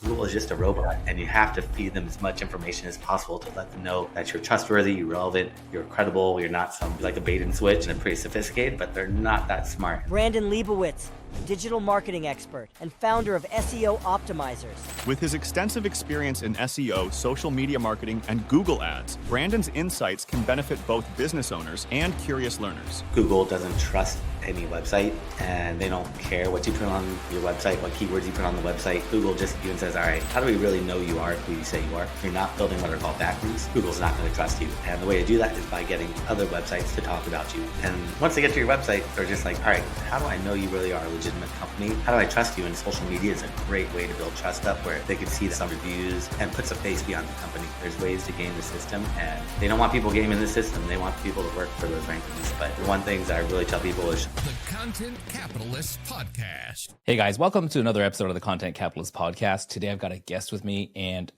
Google is just a robot, and you have to feed them as much information as possible to let them know that you're trustworthy, you're relevant, you're credible, you're not some like a bait and switch, and they're pretty sophisticated, but they're not that smart. Brandon Leibowitz, digital marketing expert and founder of SEO Optimizers. With his extensive experience in SEO, social media marketing, and Google ads, Brandon's insights can benefit both business owners and curious learners. Google doesn't trust any website, and they don't care what you put on your website, what keywords you put on the website. Google just even says, all right, how do we really know you are who you say you are? If you're not building what are called backlinks, Google's not going to trust you. And the way to do that is by getting other websites to talk about you. And once they get to your website, they're just like, all right, how do I know you really are a legitimate company? How do I trust you? And social media is a great way to build trust up, where they can see some reviews and put some face behind the company. There's ways to game the system, and they don't want people gaming the system. They want people to work for those rankings. But one thing that I really tell people is the Content Capitalist Podcast. Hey guys, welcome to another episode of the Content Capitalist Podcast. Today I've got a guest with me, and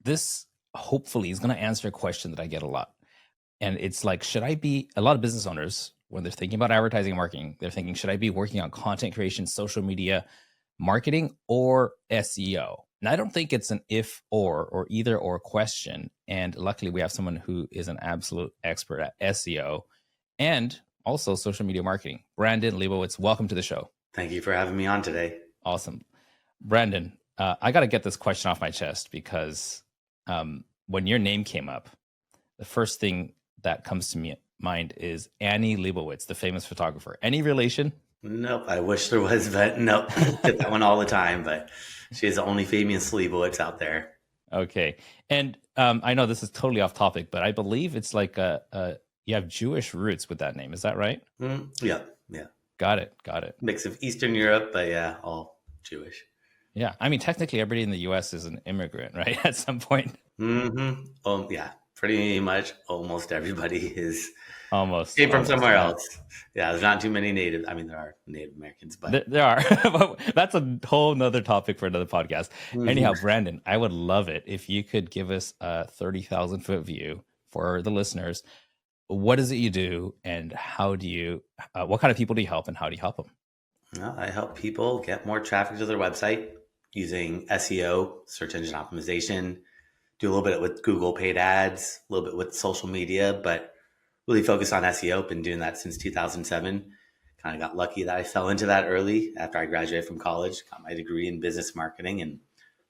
this hopefully is going to answer a question that I get a lot. And it's like, should I be, a lot of business owners, when they're thinking about advertising and marketing, they're thinking, should I be working on content creation, social media, marketing, or SEO? And I don't think it's an if or either or question. And luckily we have someone who is an absolute expert at SEO and also social media marketing. Brandon Leibowitz, welcome to the show. thank you for having me on today. Awesome. Brandon, I got to get this question off my chest because when your name came up, the first thing that comes to me mind is Annie Leibovitz, the famous photographer. Any relation? Nope, I wish there was, but nope. Get that one all the time, but she's the only famous Leibowitz out there. Okay. And I know this is totally off topic, but I believe it's like you have Jewish roots with that name. Is that right? Yeah. Got it. Mix of Eastern Europe, but yeah, all Jewish. Yeah. I mean, technically everybody in the U.S. is an immigrant, right? At some point. Oh, yeah. Pretty much almost everybody is almost came from somewhere else. Yeah, there's not too many Native. I mean, there are Native Americans, but there are. But that's a whole nother topic for another podcast. Anyhow, Brandon, I would love it if you could give us a 30,000-foot view for the listeners. What is it you do, and how do you? What kind of people do you help, and how do you help them? Well, I help people get more traffic to their website using SEO, search engine optimization. Do a little bit with Google paid ads, a little bit with social media, but really focus on SEO. Been doing that since 2007. Kind of got lucky that I fell into that early after I graduated from college, got my degree in business marketing. And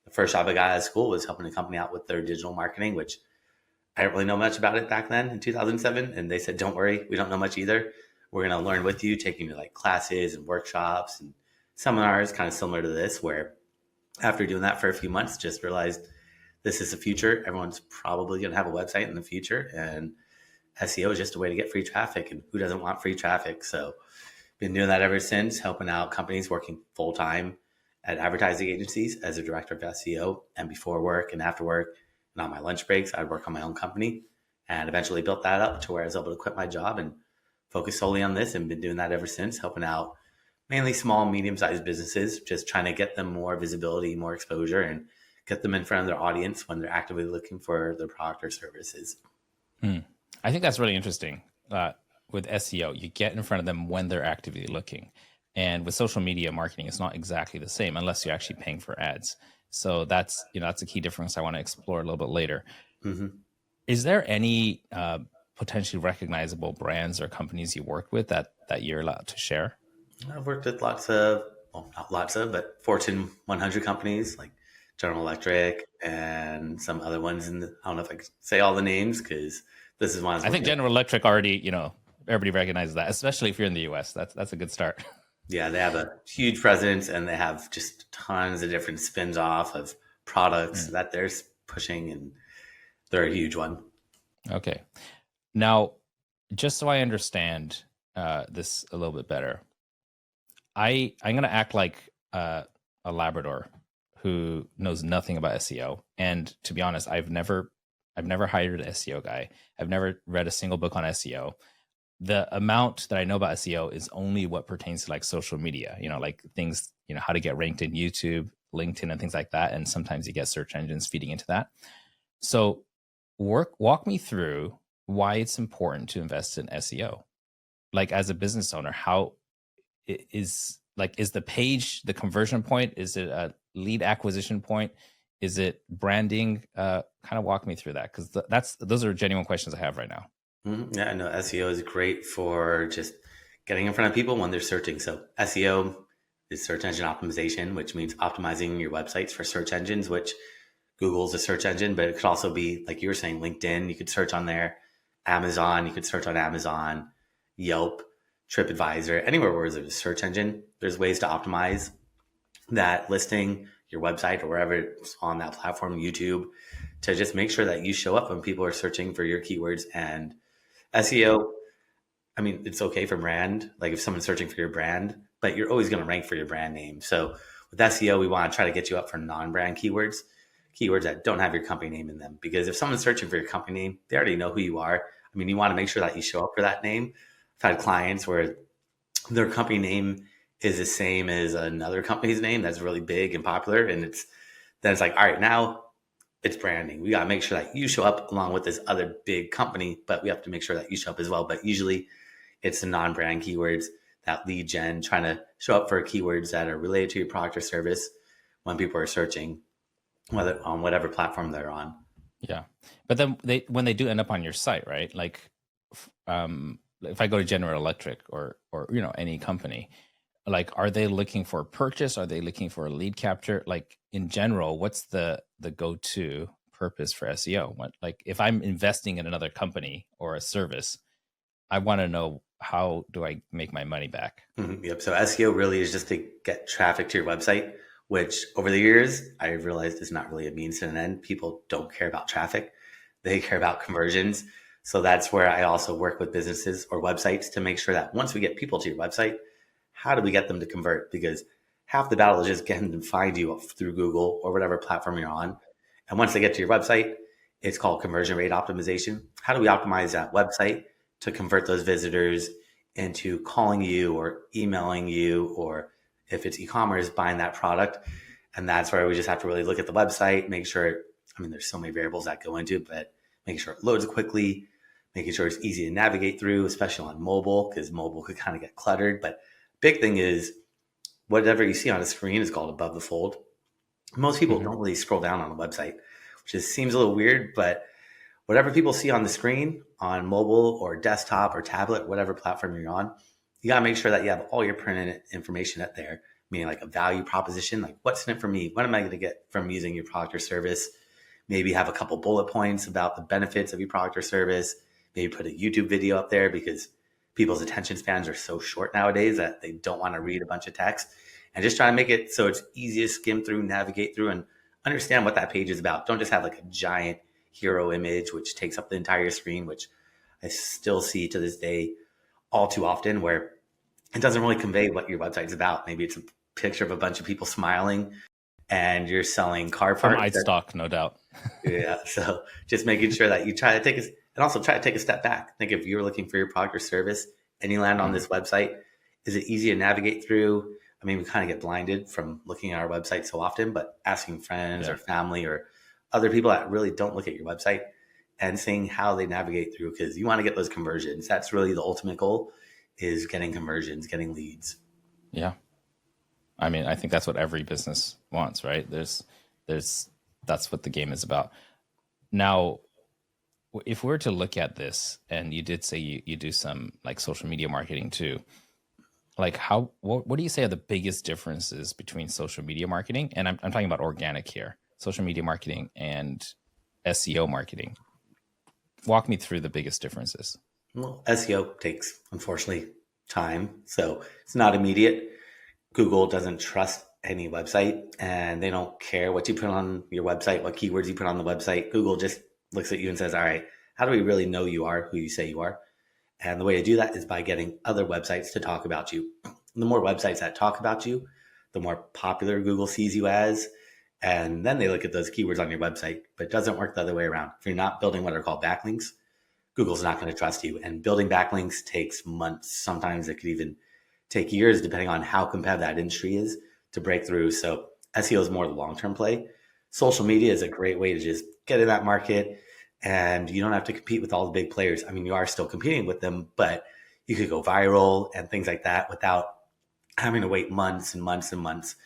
the first job I got out of school was helping a company out with their digital marketing, which I didn't really know much about it back then in 2007. And they said, don't worry, we don't know much either. We're going to learn with you, taking you to like classes and workshops and seminars, kind of similar to this, where after doing that for a few months, just realized this is the future. Everyone's probably going to have a website in the future, and SEO is just a way to get free traffic, and who doesn't want free traffic? So been doing that ever since, helping out companies working full-time at advertising agencies as a director of SEO, and before work and after work and on my lunch breaks, I'd work on my own company, and eventually built that up to where I was able to quit my job and focus solely on this, and been doing that ever since, helping out mainly small, medium-sized businesses, just trying to get them more visibility, more exposure, and get them in front of their audience when they're actively looking for their product or services. I think that's really interesting. With SEO, you get in front of them when they're actively looking. And with social media marketing, it's not exactly the same unless you're actually paying for ads. So that's a key difference I want to explore a little bit later. Is there any potentially recognizable brands or companies you work with that you're allowed to share? I've worked with not lots of, but Fortune 100 companies like General Electric and some other ones. And I don't know if I can say all the names because this is one. I think General Electric already, everybody recognizes that, especially if you're in the US. That's a good start. Yeah, they have a huge presence, and they have just tons of different spins off of products that they're pushing, and they're a huge one. Okay. Now, just so I understand this a little bit better, I'm going to act like a Labrador who knows nothing about SEO. And to be honest, I've never hired an SEO guy. I've never read a single book on SEO. The amount that I know about SEO is only what pertains to like social media, like things, how to get ranked in YouTube, LinkedIn, and things like that. And sometimes you get search engines feeding into that. So walk me through why it's important to invest in SEO. Like as a business owner, how is the page the conversion point? Is it a lead acquisition point? Is it branding? Kind of walk me through that, because those are genuine questions I have right now. Yeah, no, SEO is great for just getting in front of people when they're searching. So SEO is search engine optimization, which means optimizing your websites for search engines, which Google's a search engine, but it could also be, like you were saying, LinkedIn. You could search on there. Amazon, you could search on Amazon, Yelp, TripAdvisor, anywhere where there's a search engine. There's ways to optimize that listing, your website, or wherever it's on that platform, YouTube, to just make sure that you show up when people are searching for your keywords. And SEO, I mean, it's okay for brand, like if someone's searching for your brand, but you're always going to rank for your brand name. So with SEO, we want to try to get you up for non-brand keywords, keywords that don't have your company name in them. Because if someone's searching for your company name, they already know who you are. I mean, you want to make sure that you show up for that name. I've had clients where their company name is the same as another company's name that's really big and popular. And it's like, all right, now it's branding. We got to make sure that you show up along with this other big company, but we have to make sure that you show up as well. But usually it's the non-brand keywords, that lead gen, trying to show up for keywords that are related to your product or service when people are searching, whether on whatever platform they're on. Yeah. But then when they do end up on your site, right? Like, if I go to General Electric or any company, like, are they looking for a purchase? Are they looking for a lead capture? Like, in general, what's the go-to purpose for SEO? Like, if I'm investing in another company or a service, I want to know, how do I make my money back? Yep. So SEO really is just to get traffic to your website, which over the years, I realized is not really a means to an end. People don't care about traffic. They care about conversions. So that's where I also work with businesses or websites to make sure that once we get people to your website, how do we get them to convert? Because half the battle is just getting them to find you through Google or whatever platform you're on. And once they get to your website, it's called conversion rate optimization. How do we optimize that website to convert those visitors into calling you or emailing you, or if it's e-commerce, buying that product? And that's where we just have to really look at the website, make sure, I mean, there's so many variables that go into it, but making sure it loads quickly, making sure it's easy to navigate through, especially on mobile, because mobile could kind of get cluttered. But big thing is, whatever you see on a screen is called above the fold. Most people don't really scroll down on a website, which just seems a little weird, but whatever people see on the screen on mobile or desktop or tablet, whatever platform you're on, you got to make sure that you have all your printed information up there, meaning like a value proposition, like what's in it for me? What am I going to get from using your product or service? Maybe have a couple bullet points about the benefits of your product or service. Maybe put a YouTube video up there, because people's attention spans are so short nowadays that they don't want to read a bunch of text. And just try to make it so it's easy to skim through, navigate through, and understand what that page is about. Don't just have like a giant hero image which takes up the entire screen, which I still see to this day all too often, where it doesn't really convey what your website's about. Maybe it's a picture of a bunch of people smiling and you're selling car parts. From iStock, no doubt. Yeah. So just making sure that you try to take a step back. Think if you're looking for your product or service and you land on this website, is it easy to navigate through? I mean, we kind of get blinded from looking at our website so often, but asking friends or family or other people that really don't look at your website and seeing how they navigate through, because you want to get those conversions. That's really the ultimate goal, is getting conversions, getting leads. Yeah. I mean, I think that's what every business wants, right? That's what the game is about. Now, if we were to look at this, and you did say you do some like social media marketing too, like what do you say are the biggest differences between social media marketing, and I'm talking about organic here, social media marketing and SEO marketing? Walk me through the biggest differences. Well, SEO takes, unfortunately, time. So it's not immediate. Google doesn't trust any website, and they don't care what you put on your website, what keywords you put on the website. Google just looks at you and says, all right, how do we really know you are who you say you are? And the way to do that is by getting other websites to talk about you. The more websites that talk about you, the more popular Google sees you as. And then they look at those keywords on your website, but it doesn't work the other way around. If you're not building what are called backlinks, Google's not going to trust you. And building backlinks takes months. Sometimes it could even take years, depending on how competitive that industry is, to break through. So SEO is more the long-term play. Social media is a great way to just get in that market, and you don't have to compete with all the big players. I mean, you are still competing with them, but you could go viral and things like that without having to wait months and months and months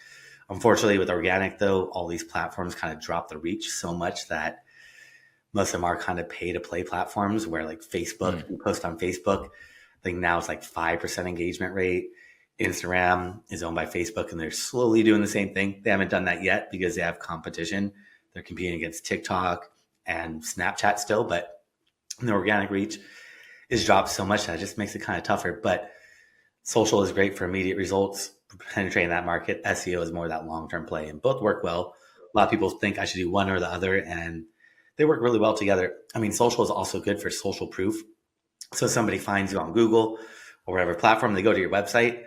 Unfortunately, with organic, though, all these platforms kind of drop the reach so much that most of them are kind of pay to play platforms where like Facebook, you post on Facebook, I think now it's like 5% engagement rate. Instagram is owned by Facebook and they're slowly doing the same thing. They haven't done that yet because they have competition. They're competing against TikTok and Snapchat still, but the organic reach is dropped so much that it just makes it kind of tougher. But social is great for immediate results, penetrating that market. SEO is more that long-term play, and both work well. A lot of people think I should do one or the other, and they work really well together. I mean, social is also good for social proof. So somebody finds you on Google or whatever platform, they go to your website,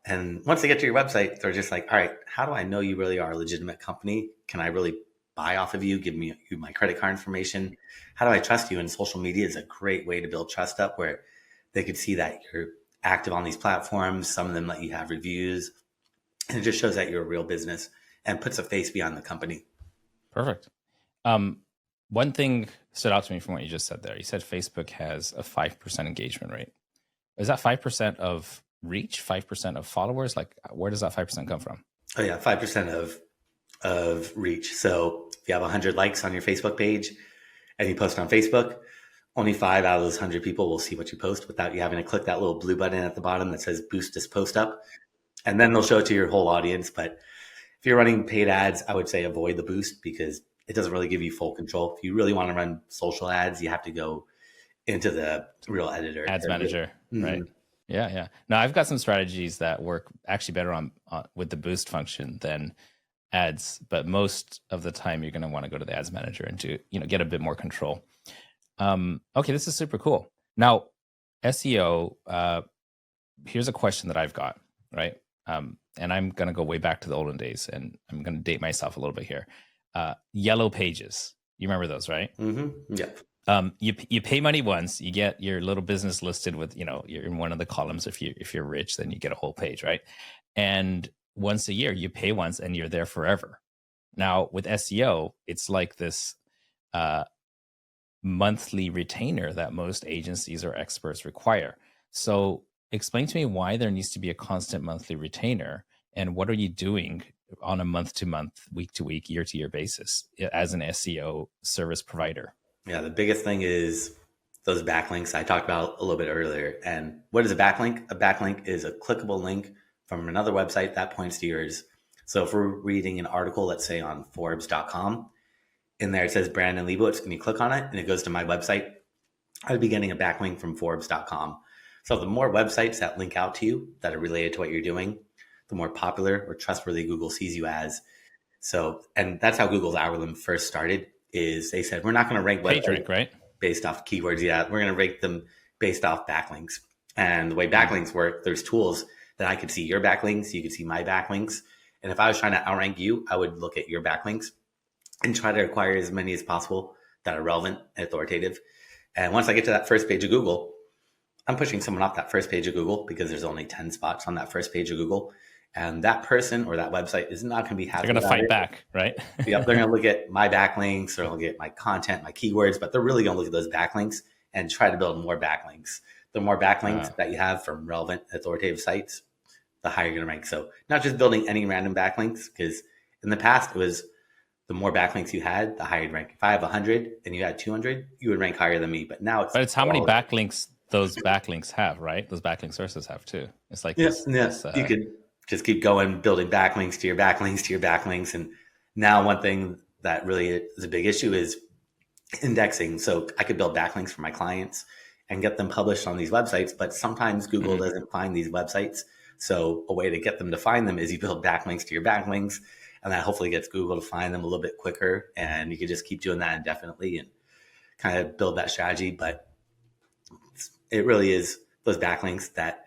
and once they get to your website, they're just like, all right, how do I know you really are a legitimate company? Can I really buy off of you? Give me my credit card information. How do I trust you? And social media is a great way to build trust up, where they could see that you're active on these platforms. Some of them let you have reviews, and it just shows that you're a real business and puts a face behind the company. Perfect. One thing stood out to me from what you just said there. You said Facebook has a 5% engagement rate. Is that 5% of reach, 5% of followers? Like, where does that 5% come from? Oh yeah, 5% of reach. So if you have 100 likes on your Facebook page and you post on Facebook, only 5 out of those 100 people will see what you post without you having to click that little blue button at the bottom that says boost this post up. And then they'll show it to your whole audience. But if you're running paid ads, I would say avoid the boost because it doesn't really give you full control. If you really want to run social ads, you have to go into the real editor. Ads manager, right? Yeah. Now I've got some strategies that work actually better on with the boost function than ads, but most of the time you're going to want to go to the ads manager and to get a bit more control. Okay, this is super cool. Now SEO. Here's a question that I've got, right? And I'm going to go way back to the olden days, and I'm going to date myself a little bit here. Yellow pages. You remember those, right? Mm-hmm. Yeah. You pay money once, you get your little business listed with, you're in one of the columns. If you're rich, then you get a whole page, right? And once a year, you pay once and you're there forever. Now with SEO, it's like this monthly retainer that most agencies or experts require. So explain to me why there needs to be a constant monthly retainer, and what are you doing on a month-to-month, week-to-week, year-to-year basis as an SEO service provider? Yeah, the biggest thing is those backlinks I talked about a little bit earlier. And what is a backlink? A backlink is a clickable link from another website that points to yours. So if we're reading an article, let's say on Forbes.com, in there it says Brandon Leibowitz, and you click on it and it goes to my website, I'd be getting a backlink from Forbes.com. So the more websites that link out to you that are related to what you're doing, the more popular or trustworthy Google sees you as. So, and that's how Google's algorithm first started, is they said, we're not going to rank websites right? based off keywords. Yeah, we're going to rank them based off backlinks. And the way backlinks work, there's tools that I could see your backlinks, you could see my backlinks. And if I was trying to outrank you, I would look at your backlinks and try to acquire as many as possible that are relevant and authoritative. And once I get to that first page of Google, I'm pushing someone off that first page of Google because there's only 10 spots on that first page of Google. And that person or that website is not going to be happy. They're going to fight back, right? Yep, they're going to look at my backlinks, or they'll look at my content, my keywords, but they're really going to look at those backlinks and try to build more backlinks. The more backlinks that you have from relevant, authoritative sites, the higher you're going to rank. So not just building any random backlinks, because in the past it was the more backlinks you had, the higher you'd rank. If I have 100 and you had 200, you would rank higher than me. But now it's how many backlinks those backlinks have, right? Those backlink sources have too. It's like you could just keep going, building backlinks to your backlinks to your backlinks. And now one thing that really is a big issue is indexing. So I could build backlinks for my clients and get them published on these websites, but sometimes Google doesn't find these websites. So a way to get them to find them is you build backlinks to your backlinks, and that hopefully gets Google to find them a little bit quicker. And you can just keep doing that indefinitely and kind of build that strategy. But it really is those backlinks that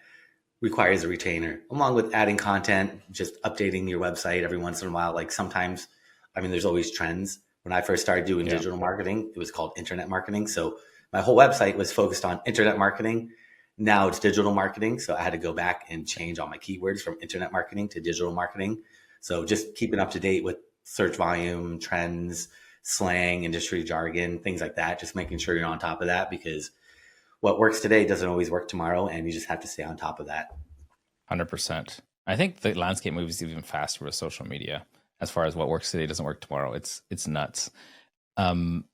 requires a retainer, along with adding content, just updating your website every once in a while. Like sometimes, there's always trends. When I first started doing digital marketing, it was called internet marketing. So my whole website was focused on internet marketing. Now it's digital marketing. So I had to go back and change all my keywords from internet marketing to digital marketing. So just keeping up to date with search volume, trends, slang, industry jargon, things like that. Just making sure you're on top of that, because what works today doesn't always work tomorrow, and you just have to stay on top of that. 100%. I think the landscape moves even faster with social media as far as what works today doesn't work tomorrow. It's nuts. Um,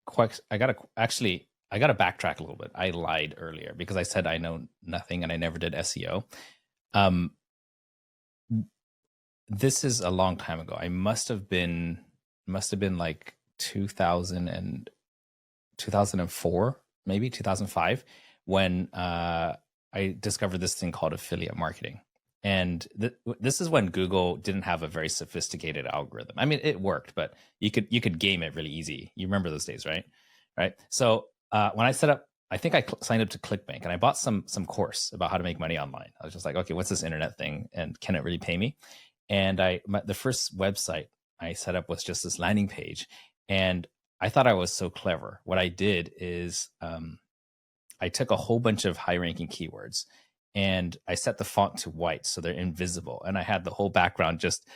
I gotta backtrack a little bit. I lied earlier because I said I know nothing and I never did SEO. Um, this is a long time ago. I must have been like 2000 and 2004, maybe 2005, when I discovered this thing called affiliate marketing. And this is when Google didn't have a very sophisticated algorithm. I mean, it worked, but you could game it really easy. You remember those days, right? Right. So when I set up, I think I signed up to ClickBank and I bought some course about how to make money online. I was just like, okay, what's this internet thing, and can it really pay me? And the first website I set up was just this landing page, and I thought I was so clever. What I did is I took a whole bunch of high-ranking keywords and I set the font to white so they're invisible. And I had the whole background just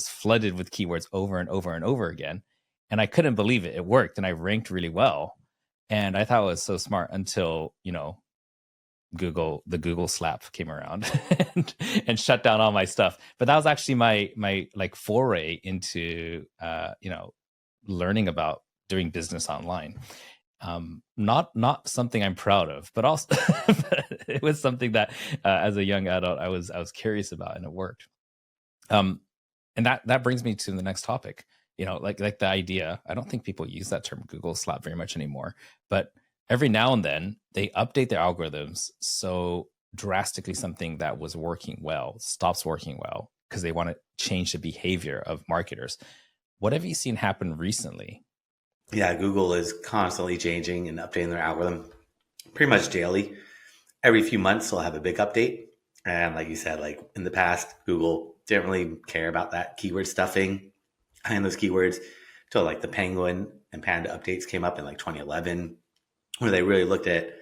flooded with keywords over and over and over again. And I couldn't believe it. It worked, and I ranked really well. And I thought it was so smart until, the Google slap came around and shut down all my stuff. But that was actually my like foray into, learning about doing business online. Not something I'm proud of, but also it was something that as a young adult I was curious about, and it worked. And that brings me to the next topic. Like the idea, I don't think people use that term Google slap very much anymore, but every now and then they update their algorithms so drastically something that was working well stops working well because they want to change the behavior of marketers. What have you seen happen recently? Yeah, Google is constantly changing and updating their algorithm pretty much daily. Every few months, they'll have a big update. And like you said, like in the past, Google didn't really care about that keyword stuffing behind those keywords until like the penguin and panda updates came up in like 2011, where they really looked at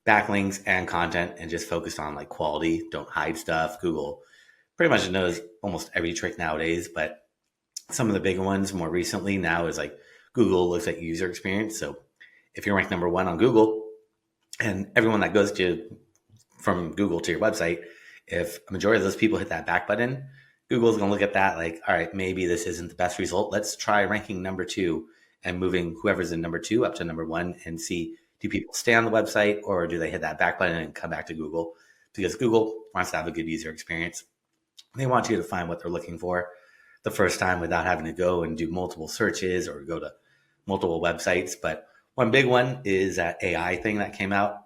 backlinks and content and just focused on like quality, don't hide stuff. Google pretty much knows almost every trick nowadays, but some of the big ones more recently now is like Google looks at user experience. So if you're ranked number one on Google, and everyone that goes from Google to your website, if a majority of those people hit that back button, Google's going to look at that like, all right, maybe this isn't the best result. Let's try ranking number two and moving whoever's in number two up to number one and see, do people stay on the website or do they hit that back button and come back to Google? Because Google wants to have a good user experience. They want you to find what they're looking for the first time without having to go and do multiple searches or go to multiple websites. But one big one is that AI thing that came out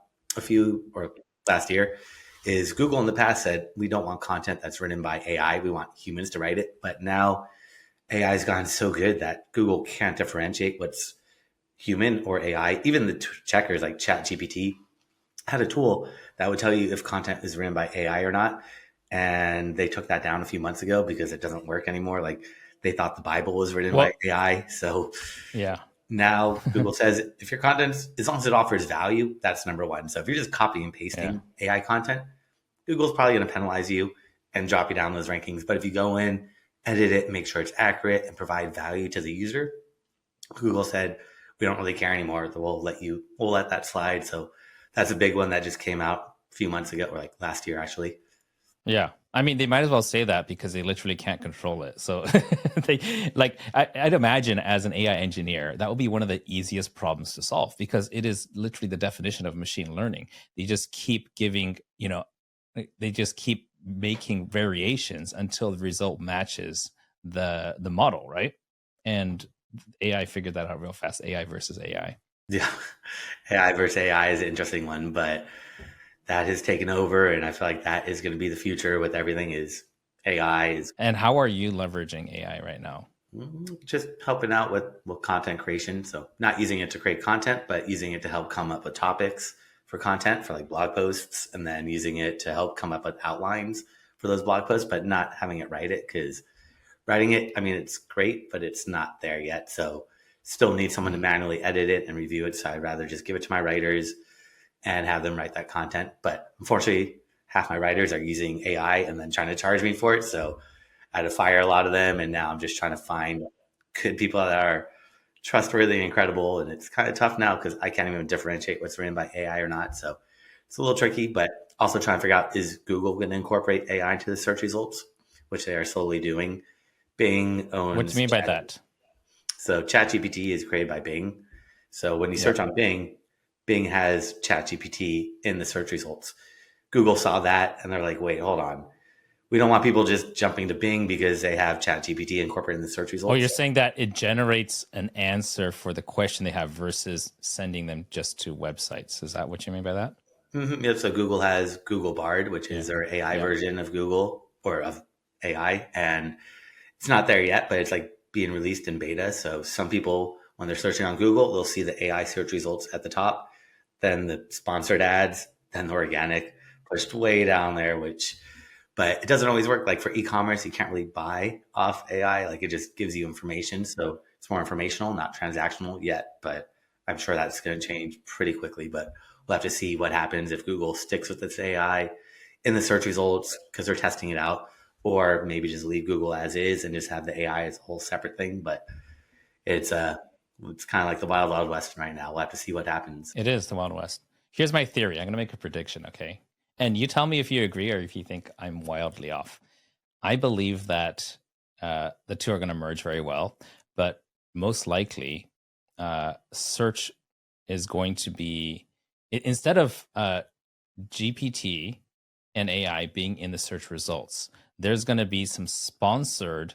last year is Google in the past said, we don't want content that's written by AI. We want humans to write it. But now AI has gone so good that Google can't differentiate what's human or AI. Even the checkers like ChatGPT had a tool that would tell you if content is written by AI or not. And they took that down a few months ago because it doesn't work anymore. Like they thought the Bible was written by AI. So yeah. Now Google says if your content, as long as it offers value, that's number one. So if you're just copying and pasting AI content, Google's probably going to penalize you and drop you down those rankings. But if you go in, edit it, make sure it's accurate and provide value to the user, Google said, we don't really care anymore. We'll let that slide. So that's a big one that just came out a few months ago, or like last year, actually. Yeah. I mean, they might as well say that because they literally can't control it. So I'd imagine as an AI engineer, that would be one of the easiest problems to solve because it is literally the definition of machine learning. They just keep giving, they just keep making variations until the result matches the model, right? And AI figured that out real fast. AI versus AI. Yeah. AI versus AI is an interesting one, but that has taken over, and I feel like that is going to be the future with everything is AI. And how are you leveraging AI right now? Just helping out with content creation. So not using it to create content, but using it to help come up with topics for content for like blog posts, and then using it to help come up with outlines for those blog posts, but not having it write it because writing it, I mean, it's great, but it's not there yet. So still need someone to manually edit it and review it. So I'd rather just give it to my writers and have them write that content. But unfortunately, half my writers are using AI and then trying to charge me for it. So I had to fire a lot of them. And now I'm just trying to find good people that are trustworthy and credible. And it's kind of tough now because I can't even differentiate what's written by AI or not. So it's a little tricky, but also trying to figure out, is Google going to incorporate AI into the search results, which they are slowly doing. Bing owns. What do you mean by that? So ChatGPT is created by Bing. So when you search on Bing, Bing has ChatGPT in the search results. Google saw that and they're like, wait, hold on. We don't want people just jumping to Bing because they have ChatGPT incorporated in the search results. Oh, you're saying that it generates an answer for the question they have versus sending them just to websites. Is that what you mean by that? Mm-hmm. Yep. So Google has Google Bard, which is their AI version of Google or of AI. And it's not there yet, but it's like being released in beta. So some people, when they're searching on Google, they'll see the AI search results at the top, then the sponsored ads, then the organic pushed way down there, but it doesn't always work. Like for e-commerce, you can't really buy off AI. Like it just gives you information. So it's more informational, not transactional yet, but I'm sure that's going to change pretty quickly. But we'll have to see what happens if Google sticks with its AI in the search results because they're testing it out, or maybe just leave Google as is and just have the AI as a whole separate thing. But it's kind of like the wild, wild west right now. We'll have to see what happens. It is the Wild West. Here's my theory. I'm going to make a prediction, okay? And you tell me if you agree or if you think I'm wildly off. I believe that the two are going to merge very well, but most likely search is going to be, instead of GPT and AI being in the search results, there's going to be some sponsored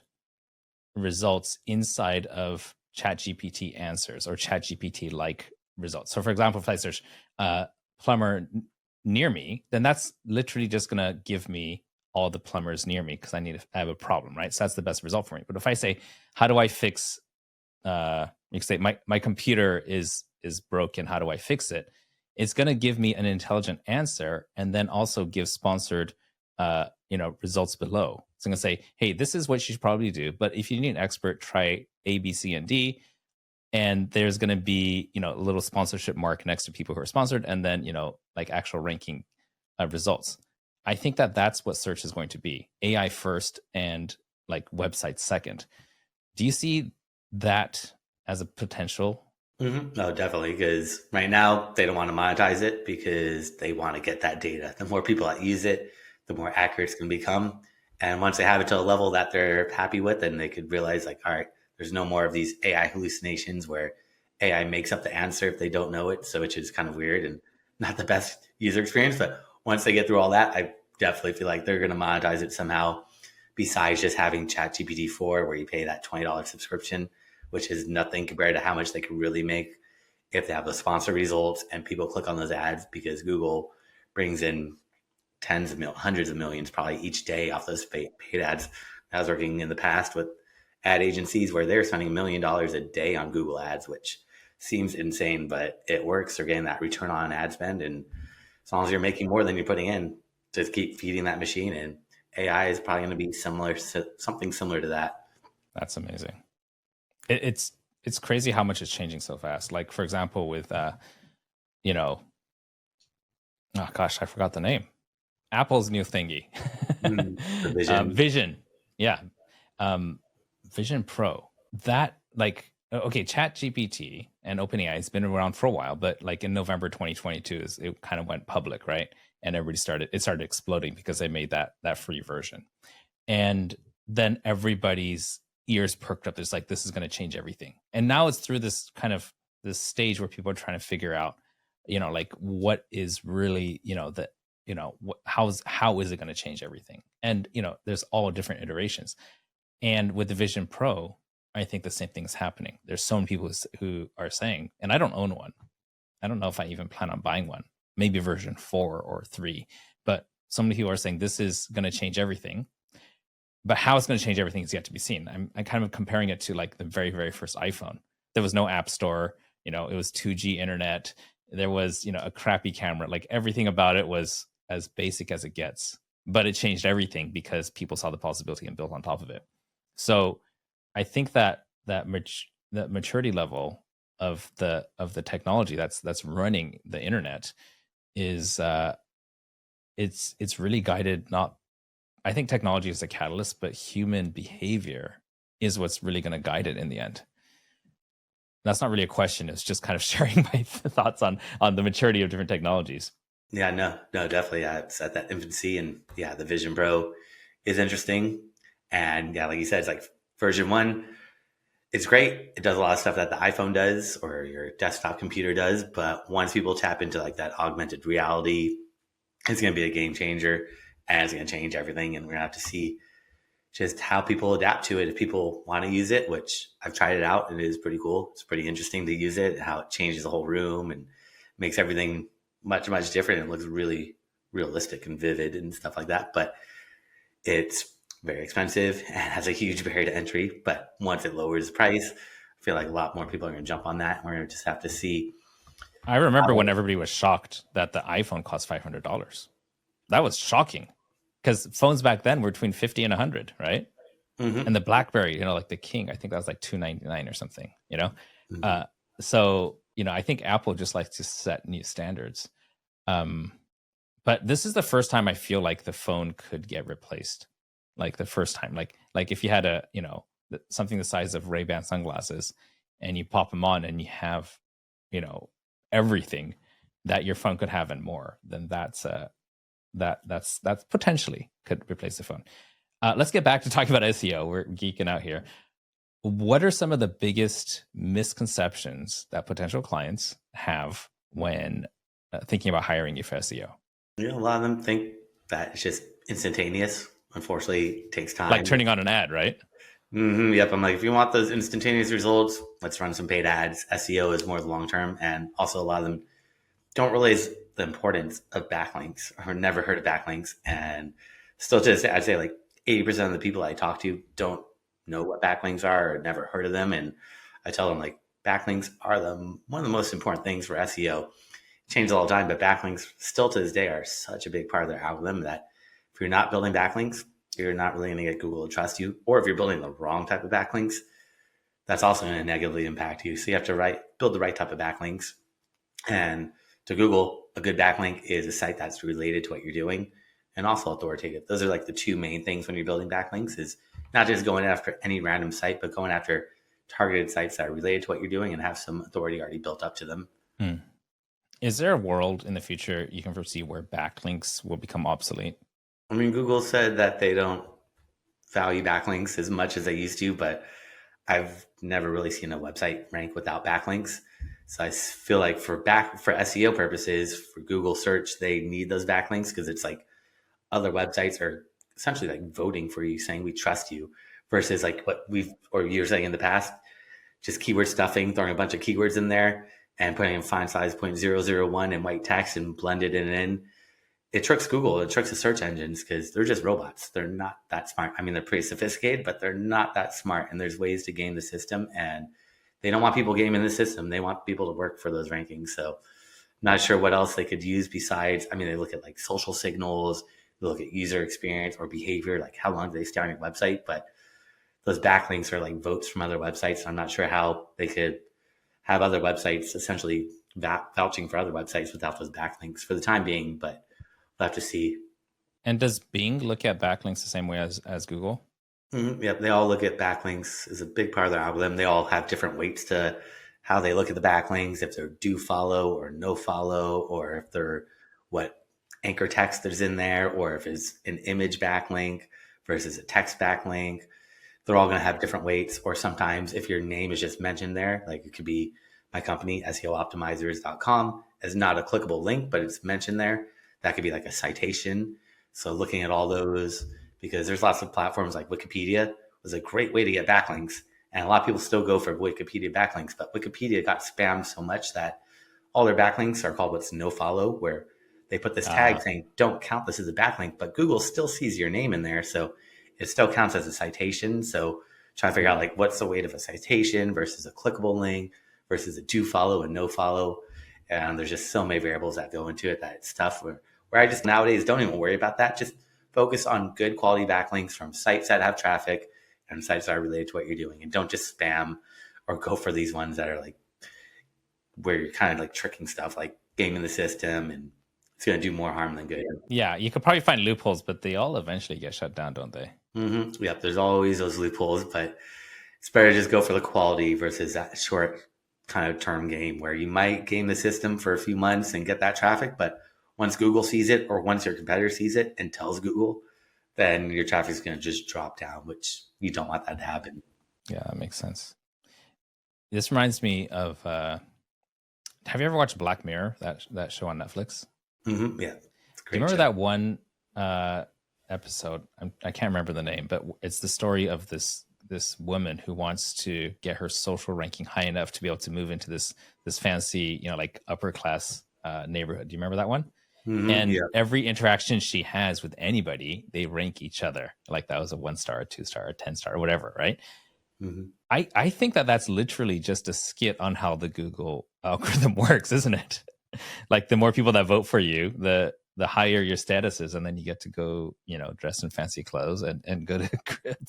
results inside of ChatGPT answers or ChatGPT-like results. So for example, if I search plumber near me, then that's literally just going to give me all the plumbers near me because I have a problem, right? So that's the best result for me. But if I say, how do I fix, you can say my computer is broken, how do I fix it? It's going to give me an intelligent answer and then also give sponsored results below. So I'm going to say, hey, this is what you should probably do. But if you need an expert, try A, B, C, and D. And there's going to be, a little sponsorship mark next to people who are sponsored, and then, like actual ranking results. I think that that's what search is going to be: AI first and like websites second. Do you see that as a potential? Mm-hmm. No, definitely. Because right now they don't want to monetize it because they want to get that data. The more people that use it, the more accurate it's going to become. And once they have it to a level that they're happy with, then they could realize like, all right, there's no more of these AI hallucinations where AI makes up the answer if they don't know it. So which is kind of weird and not the best user experience. But once they get through all that, I definitely feel like they're going to monetize it somehow besides just having ChatGPT 4 where you pay that $20 subscription, which is nothing compared to how much they could really make if they have the sponsor results and people click on those ads, because Google brings in hundreds of millions probably each day off those paid ads. I was working in the past with ad agencies where they're spending $1 million a day on Google ads, which seems insane, but it works. They're getting that return on ad spend. And as long as you're making more than you're putting in, just keep feeding that machine. And AI is probably going to be something similar to that. That's amazing. It's crazy how much it's changing so fast. Like, for example, with, oh gosh, I forgot the name. Apple's new thingy. The Vision. Vision. Yeah. Vision Pro. That, like, okay, ChatGPT and OpenAI has been around for a while, but like in November 2022, it kind of went public, right? And everybody started exploding because they made that free version. And then everybody's ears perked up. It's like, this is going to change everything. And now it's through this kind of this stage where people are trying to figure out, like what is really, how is it going to change everything? And, there's all different iterations. And with the Vision Pro, I think the same thing is happening. There's so many people who are saying, and I don't own one. I don't know if I even plan on buying one, maybe version 4 or 3, but so many people are saying this is going to change everything. But how it's going to change everything is yet to be seen. I'm kind of comparing it to like the very, very first iPhone. There was no app store, it was 2G internet. There was, a crappy camera. Like everything about it was as basic as it gets, but it changed everything because people saw the possibility and built on top of it. So I think that maturity level of the technology that's running the internet is it's really guided. I think technology is a catalyst, but human behavior is what's really going to guide it in the end. That's not really a question. It's just kind of sharing my thoughts on the maturity of different technologies. Yeah, no, definitely. Yeah, it's at that infancy, and yeah, the Vision Pro is interesting. And yeah, like you said, it's like version one. It's great. It does a lot of stuff that the iPhone does or your desktop computer does. But once people tap into like that augmented reality, it's going to be a game changer, and it's going to change everything. And we're going to have to see just how people adapt to it if people want to use it, which I've tried it out and it is pretty cool. It's pretty interesting to use it, how it changes the whole room and makes everything much, much different. It looks really realistic and vivid and stuff like that. But it's very expensive and has a huge barrier to entry. But once it lowers the price, I feel like a lot more people are going to jump on that. We're going to just have to see. I remember when everybody was shocked that the iPhone cost $500. That was shocking because phones back then were between 50 and 100, right? Mm-hmm. And the BlackBerry, like the King, I think that was like $299 or something, Mm-hmm. So, I think Apple just likes to set new standards. But this is the first time I feel like the phone could get replaced. Like the first time, like if you had something the size of Ray-Ban sunglasses and you pop them on and you have, everything that your phone could have and more, then that's potentially could replace the phone. Let's get back to talking about SEO. We're geeking out here. What are some of the biggest misconceptions that potential clients have when thinking about hiring you for SEO? A lot of them think that it's just instantaneous. Unfortunately, it takes time. Like turning on an ad, right? Mm-hmm, yep. I'm like, if you want those instantaneous results, let's run some paid ads. SEO is more the long term. And also, a lot of them don't realize the importance of backlinks or never heard of backlinks. And still to this day, I'd say like 80% of the people I talk to don't know what backlinks are or never heard of them. And I tell them like backlinks are one of the most important things for SEO. Changes all the time, but backlinks still to this day are such a big part of their algorithm that if you're not building backlinks, you're not really going to get Google to trust you. Or if you're building the wrong type of backlinks, that's also going to negatively impact you. So you have to build the right type of backlinks. And to Google, a good backlink is a site that's related to what you're doing and also authoritative. Those are like the two main things when you're building backlinks, is not just going after any random site, but going after targeted sites that are related to what you're doing and have some authority already built up to them. Is there a world in the future you can foresee where backlinks will become obsolete? I mean, Google said that they don't value backlinks as much as they used to, but I've never really seen a website rank without backlinks. So I feel like for SEO purposes, for Google search, they need those backlinks because it's like other websites are essentially like voting for you, saying we trust you, versus like what you were saying in the past, just keyword stuffing, throwing a bunch of keywords in there and putting in font size 0.001 in white text and blended it in. It tricks Google. It tricks the search engines because they're just robots. They're not that smart. I mean, they're pretty sophisticated, but they're not that smart. And there's ways to game the system, and they don't want people gaming the system. They want people to work for those rankings. So I'm not sure what else they could use besides, I mean, they look at like social signals, they look at user experience or behavior, like how long do they stay on your website. But those backlinks are like votes from other websites. So I'm not sure how they could have other websites essentially vouching for other websites without those backlinks for the time being, but we'll have to see. And does Bing look at backlinks the same way as Google? Mm-hmm. Yep, they all look at backlinks as a big part of their algorithm. They all have different weights to how they look at the backlinks, if they're do follow or no follow, or if they're what anchor text is in there, or if it's an image backlink versus a text backlink. They're all going to have different weights. Or sometimes if your name is just mentioned there, like it could be my company, SEOoptimizers.com, is not a clickable link, but it's mentioned there. That could be like a citation. So looking at all those, because there's lots of platforms like Wikipedia was a great way to get backlinks. And a lot of people still go for Wikipedia backlinks, but Wikipedia got spammed so much that all their backlinks are called what's no follow, where they put this tag saying, don't count this as a backlink, but Google still sees your name in there. So it still counts as a citation. So trying to figure out like what's the weight of a citation versus a clickable link versus a do follow and no follow. And there's just so many variables that go into it that it's tough where I just nowadays don't even worry about that. Just focus on good quality backlinks from sites that have traffic and sites that are related to what you're doing. And don't just spam or go for these ones that are like where you're kind of like tricking stuff, like gaming the system, and it's going to do more harm than good. Yeah, you could probably find loopholes, but they all eventually get shut down, don't they? Mm-hmm. Yep, there's always those loopholes, but it's better to just go for the quality versus that short kind of term game where you might game the system for a few months and get that traffic, but once Google sees it, or once your competitor sees it and tells Google, then your traffic is going to just drop down, which you don't want that to happen. Yeah, that makes sense. This reminds me of have you ever watched Black Mirror, that show on Netflix? Mm-hmm. Yeah. It's a Do you great remember show. that one episode? I can't remember the name, but it's the story of this woman who wants to get her social ranking high enough to be able to move into this fancy, like upper class neighborhood. Do you remember that one? Mhm, And yeah. every interaction she has with anybody, they rank each other. Like that was a 1-star, a 2-star, a 10-star, or whatever, right? Mhm. I think that's literally just a skit on how the Google algorithm works, isn't it? Like the more people that vote for you, the higher your status is, and then you get to go, dress in fancy clothes and go to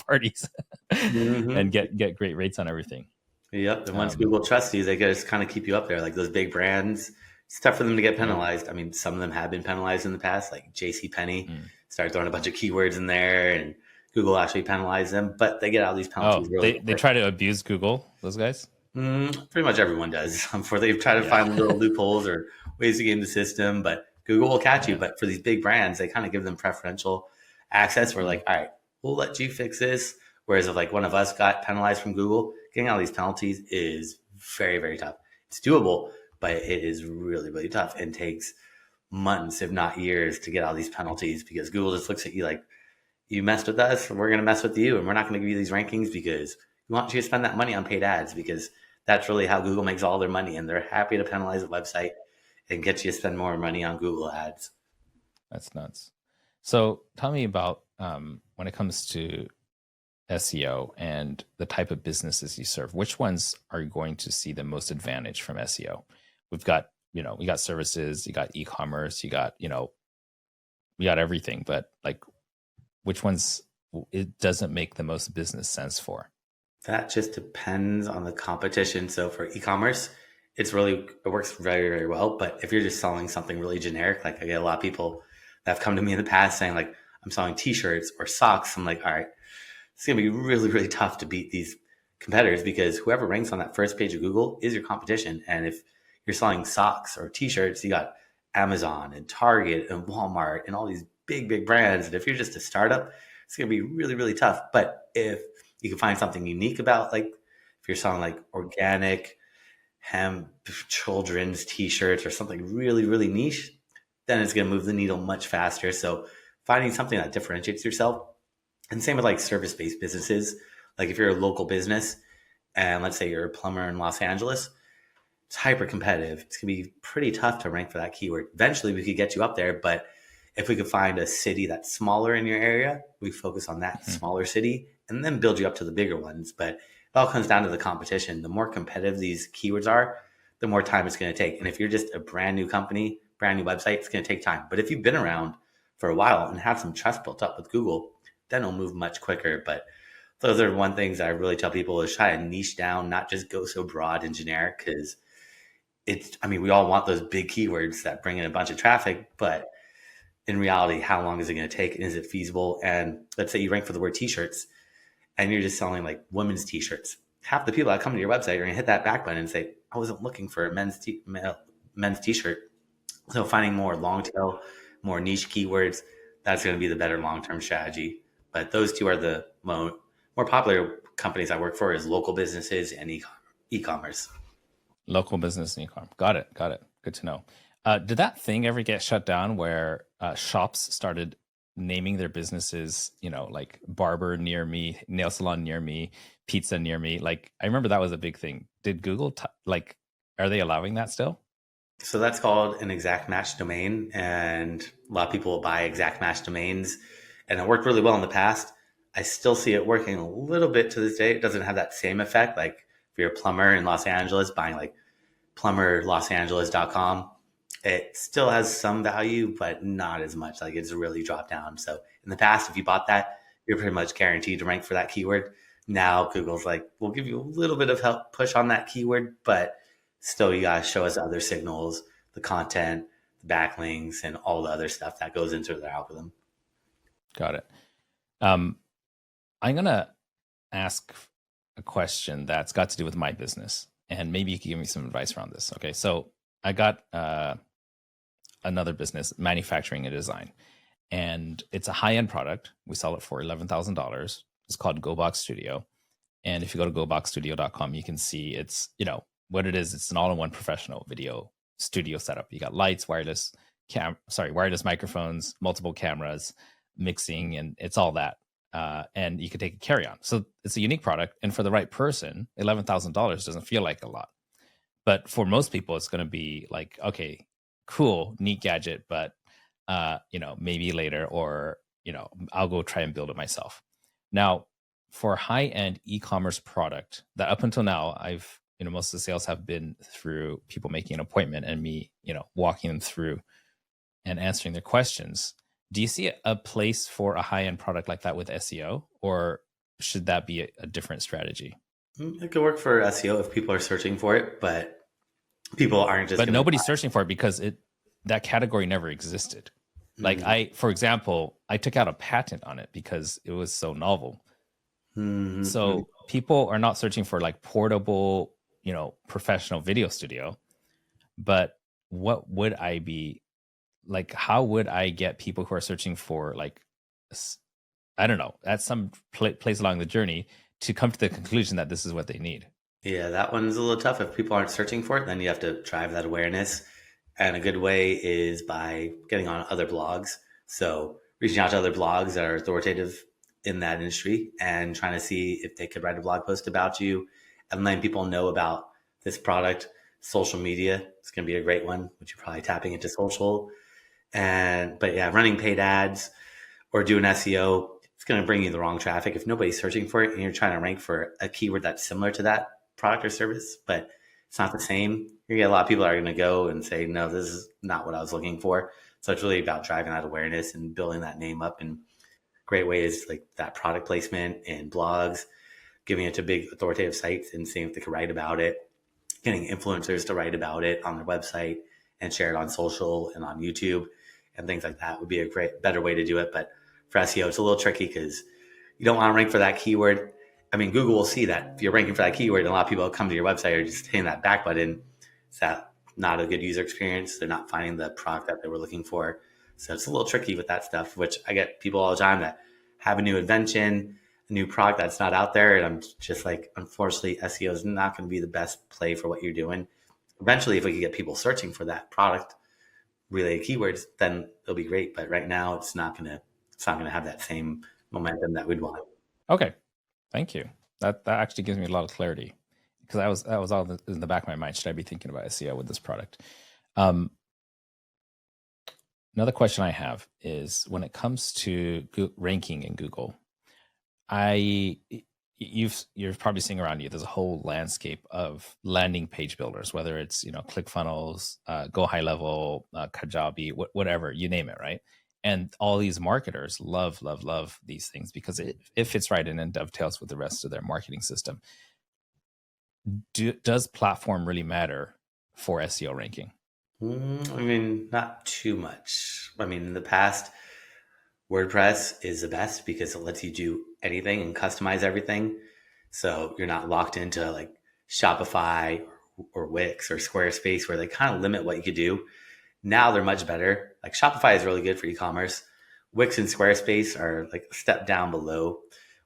parties Mhm. and get great rates on everything. Yep. And once Google trusts you, they just kind of keep you up there. Like those big brands, it's tough for them to get penalized. I mean, some of them have been penalized in the past, like JCPenney started throwing a bunch of keywords in there, and Google actually penalized them, but they get out of these penalties really they try to abuse Google, those guys? Pretty much everyone does. For they try to find little loopholes or ways to game the system, but Google will catch you. But for these big brands, they kind of give them preferential access. We're like, all right, we'll let you fix this. Whereas if like one of us got penalized from Google, getting out of these penalties is very, very tough. It's doable, but it is really, really tough and takes months, if not years, to get out of these penalties because Google just looks at you like, you messed with us, we're going to mess with you, and we're not going to give you these rankings because we want you to spend that money on paid ads because that's really how Google makes all their money, and they're happy to penalize a website and get you to spend more money on Google ads. That's nuts. So tell me about when it comes to SEO and the type of businesses you serve, which ones are going to see the most advantage from SEO? We've got, we got services, you got e-commerce, you got, we got everything, but like which ones it doesn't make the most business sense for? That just depends on the competition. So for e-commerce, it works very, very well. But if you're just selling something really generic, like I get a lot of people that have come to me in the past saying like, I'm selling t-shirts or socks. I'm like, all right, it's going to be really, really tough to beat these competitors because whoever ranks on that first page of Google is your competition. And if you're selling socks or t-shirts, you got Amazon and Target and Walmart and all these big, big brands. And if you're just a startup, it's going to be really, really tough. But if you can find something unique about, like if you're selling like organic hemp children's t-shirts or something really, really niche, then it's going to move the needle much faster. So finding something that differentiates yourself, and same with like service-based businesses. Like if you're a local business and let's say you're a plumber in Los Angeles, it's hyper competitive. It's going to be pretty tough to rank for that keyword. Eventually we could get you up there, but if we could find a city that's smaller in your area, we focus on that smaller city and then build you up to the bigger ones. But it all comes down to the competition. The more competitive these keywords are, the more time it's going to take. And if you're just a brand new company, brand new website, it's going to take time. But if you've been around for a while and have some trust built up with Google, then it'll move much quicker. But those are one things I really tell people is try to niche down, not just go so broad and generic because we all want those big keywords that bring in a bunch of traffic, but in reality, how long is it going to take? Is it feasible? And let's say you rank for the word t-shirts and you're just selling like women's t-shirts. Half the people that come to your website are going to hit that back button and say, I wasn't looking for a men's t-shirt. So finding more long tail, more niche keywords, that's going to be the better long-term strategy. But those two are the more popular companies I work for is local businesses and e-commerce. Local business and e-commerce. Got it. Good to know. Did that thing ever get shut down where shops started naming their businesses, like barber near me, nail salon near me, pizza near me? Like, I remember that was a big thing. Did Google, are they allowing that still? So that's called an exact match domain. And a lot of people will buy exact match domains. And it worked really well in the past. I still see it working a little bit to this day. It doesn't have that same effect. Like if you're a plumber in Los Angeles, buying like plumberlosangeles.com, it still has some value, but not as much. Like it's really dropped down. So in the past, if you bought that, you're pretty much guaranteed to rank for that keyword. Now Google's like, we'll give you a little bit of help push on that keyword, but still you got to show us other signals, the content, the backlinks, and all the other stuff that goes into their algorithm. Got it. I'm going to ask a question that's got to do with my business, and maybe you can give me some advice around this. Okay. So I got another business, manufacturing and design. And it's a high-end product. We sell it for $11,000. It's called GoBox Studio. And if you go to goboxstudio.com, you can see it's, what it is. It's an all-in-one professional video studio setup. You got lights, wireless microphones, multiple cameras, mixing, and it's all that. And you can take a carry-on. So it's a unique product. And for the right person, $11,000 doesn't feel like a lot. But for most people, it's going to be like, okay, cool, neat gadget, but maybe later, or I'll go try and build it myself. Now, for high-end e-commerce product, that up until now, most of the sales have been through people making an appointment and me, walking them through and answering their questions. Do you see a place for a high-end product like that with SEO, or should that be a different strategy? It could work for SEO if people are searching for it, but people aren't just. But nobody's searching for it because that category never existed. Like for example, I took out a patent on it because it was so novel. Mm-hmm. So people are not searching for like portable, professional video studio. But what would I be like? How would I get people who are searching for like, I don't know, at some place along the journey to come to the conclusion that this is what they need? Yeah, that one's a little tough. If people aren't searching for it, then you have to drive that awareness. And a good way is by getting on other blogs. So reaching out to other blogs that are authoritative in that industry and trying to see if they could write a blog post about you and letting people know about this product. Social media is going to be a great one, which you're probably tapping into social. But yeah, running paid ads or doing SEO, it's going to bring you the wrong traffic. If nobody's searching for it and you're trying to rank for a keyword that's similar to that product or service, but it's not the same, you get a lot of people that are going to go and say, no, this is not what I was looking for. So it's really about driving that awareness and building that name up. And great way is like that product placement in blogs, giving it to big authoritative sites and seeing if they can write about it, getting influencers to write about it on their website and share it on social and on YouTube and things like that would be a better way to do it. But for SEO, it's a little tricky because you don't want to rank for that keyword. I mean, Google will see that if you're ranking for that keyword, and a lot of people come to your website or just hitting that back button. Is that not a good user experience? They're not finding the product that they were looking for. So it's a little tricky with that stuff, which I get people all the time that have a new invention, a new product that's not out there. And I'm just like, unfortunately, SEO is not going to be the best play for what you're doing. Eventually, if we can get people searching for that product related keywords, then it'll be great. But right now it's not going to have that same momentum that we'd want. Okay. Thank you. That actually gives me a lot of clarity, because that was all in the back of my mind. Should I be thinking about SEO with this product? Another question I have is when it comes to ranking in Google, you're probably seeing around you, there's a whole landscape of landing page builders, whether it's, ClickFunnels, Go High Level, Kajabi, whatever, you name it, right? And all these marketers love these things because it fits right in and dovetails with the rest of their marketing system. Does platform really matter for SEO ranking? I mean, not too much. I mean, in the past, WordPress is the best because it lets you do anything and customize everything. So you're not locked into like Shopify or Wix or Squarespace where they kind of limit what you could do. Now they're much better. Like Shopify is really good for e-commerce. Wix and Squarespace are like a step down below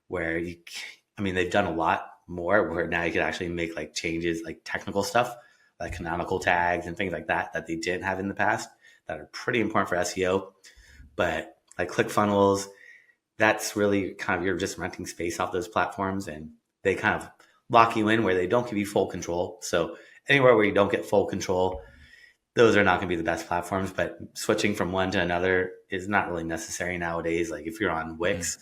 where they've done a lot more where now you can actually make like changes, like technical stuff, like canonical tags and things like that they didn't have in the past that are pretty important for SEO. But like ClickFunnels, that's really kind of, you're just renting space off those platforms and they kind of lock you in where they don't give you full control. So anywhere where you don't get full control, those are not going to be the best platforms, but switching from one to another is not really necessary nowadays. Like if you're on Wix,